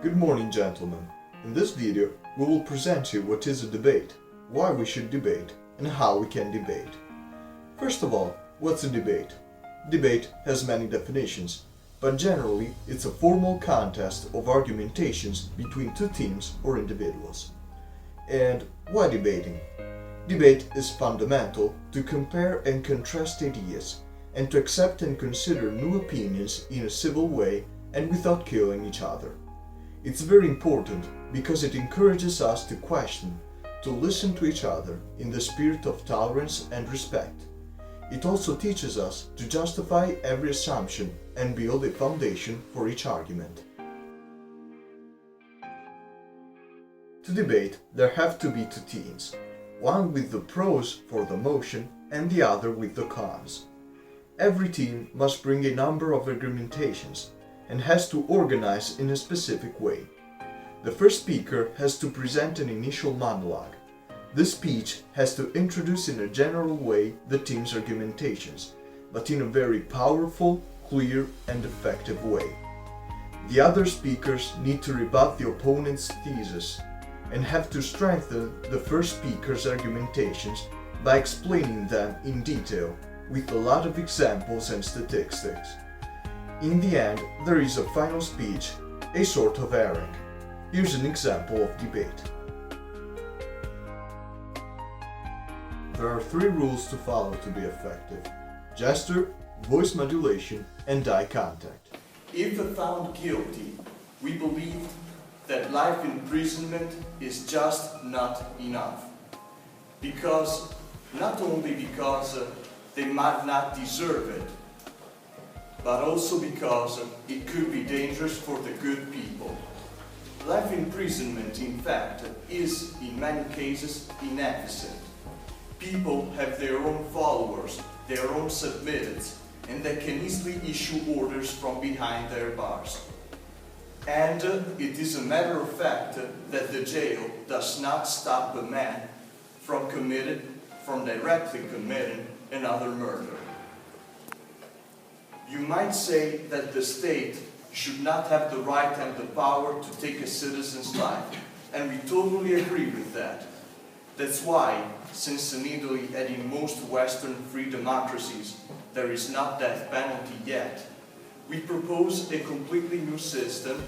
Good morning, gentlemen. In this video, we will present you what is a debate, why we should debate, and how we can debate. First of all, what's a debate? Debate has many definitions, but generally it's a formal contest of argumentations between two teams or individuals. And why debating? Debate is fundamental to compare and contrast ideas, and to accept and consider new opinions in a civil way and without killing each other. It's very important because it encourages us to question, to listen to each other in the spirit of tolerance and respect. It also teaches us to justify every assumption and build a foundation for each argument. To debate, there have to be two teams, one with the pros for the motion and the other with the cons. Every team must bring a number of argumentations and has to organize in a specific way. The first speaker has to present an initial monologue. This speech has to introduce in a general way the team's argumentations, but in a very powerful, clear, and effective way. The other speakers need to rebut the opponent's thesis and have to strengthen the first speaker's argumentations by explaining them in detail with a lot of examples and statistics. In the end, there is a final speech, a sort of harangue. Here's an example of debate. There are three rules to follow to be effective: gesture, voice modulation, and eye contact. If found guilty, we believe that life imprisonment is just not enough. Not only because they might not deserve it, but also because it could be dangerous for the good people. Life imprisonment, in fact, is in many cases inefficient. People have their own followers, their own submitteds, and they can easily issue orders from behind their bars. And it is a matter of fact that the jail does not stop a man from directly committing another murder. You might say that the state should not have the right and the power to take a citizen's life, and we totally agree with that. That's why, since in Italy and in most Western free democracies there is not death penalty yet, we propose a completely new system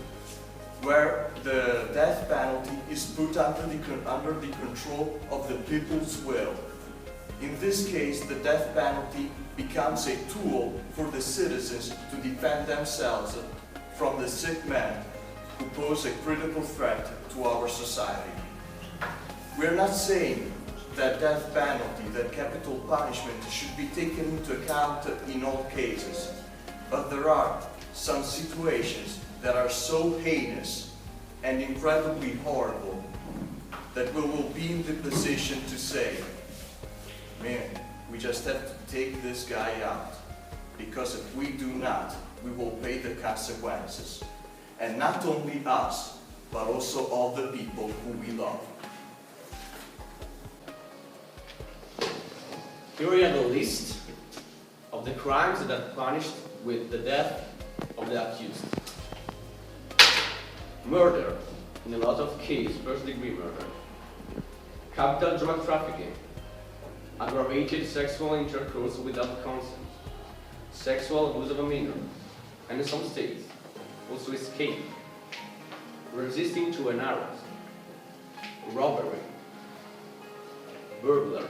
where the death penalty is put under the control of the people's will. In this case, the death penalty becomes a tool for the citizens to defend themselves from the sick men who pose a critical threat to our society. We're not saying that death penalty, that capital punishment, should be taken into account in all cases, but there are some situations that are so heinous and incredibly horrible that we will be in the position to say, man, we just have to take this guy out, because if we do not, we will pay the consequences. And not only us, but also all the people who we love. Here we have a list of the crimes that are punished with the death of the accused. Murder, in a lot of cases, first-degree murder. Capital drug trafficking. Aggravated sexual intercourse without consent. Sexual abuse of a minor. And in some states, also escape. Resisting to an arrest. Robbery. Burglary.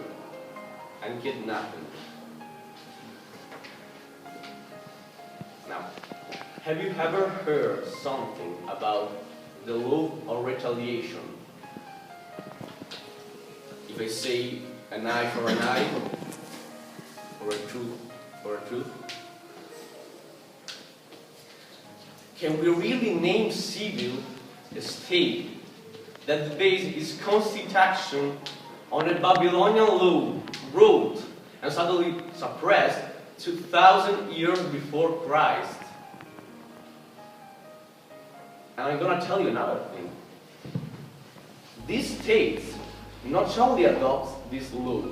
And kidnapping. Now, have you ever heard something about the law of retaliation? If I say an eye for an eye, or a tooth for a tooth, can we really name civil a state that based its constitution on a Babylonian law wrote and suddenly suppressed 2,000 years before Christ? And I'm going to tell you another thing. These states not only adopt this law,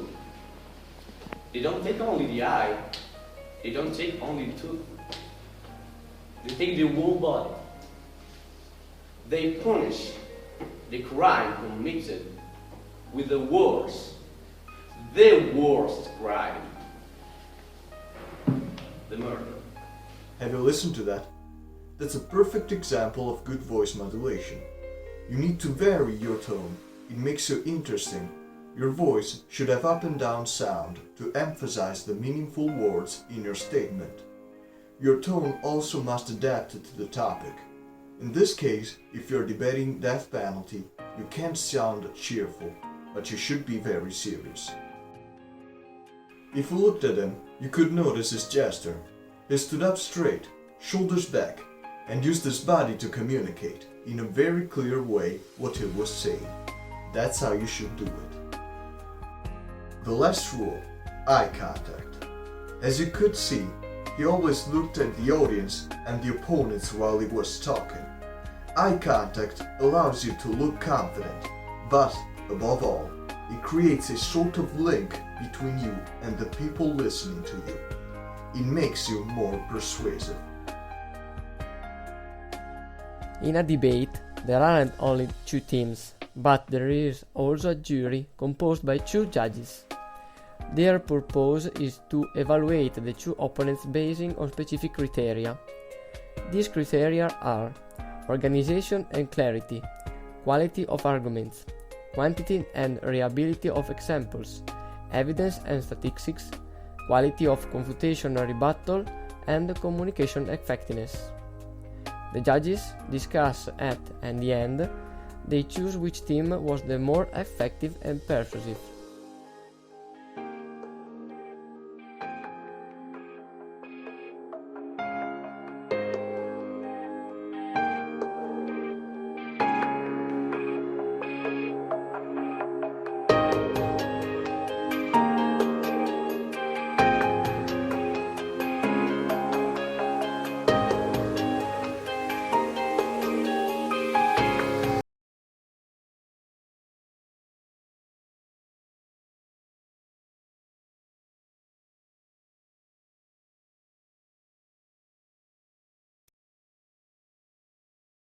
they don't take only the eye, they don't take only the tooth, they take the whole body. They punish the crime committed with the worst crime, the murder. Have you listened to that? That's a perfect example of good voice modulation. You need to vary your tone. It makes you interesting. Your voice should have up and down sound to emphasize the meaningful words in your statement. Your tone also must adapt to the topic. In this case, if you're debating death penalty, you can't sound cheerful, but you should be very serious. If you looked at him, you could notice his gesture. He stood up straight, shoulders back, and used his body to communicate in a very clear way what he was saying. That's how you should do it. The last rule, eye contact. As you could see, he always looked at the audience and the opponents while he was talking. Eye contact allows you to look confident, but above all, it creates a sort of link between you and the people listening to you. It makes you more persuasive. In a debate, there aren't only two teams, but there is also a jury composed by two judges. Their purpose is to evaluate the two opponents based on specific criteria. These criteria are organization and clarity, quality of arguments, quantity and reliability of examples, evidence and statistics, quality of confrontational rebuttal, and communication effectiveness. The judges discuss at the end, they choose which team was the more effective and persuasive.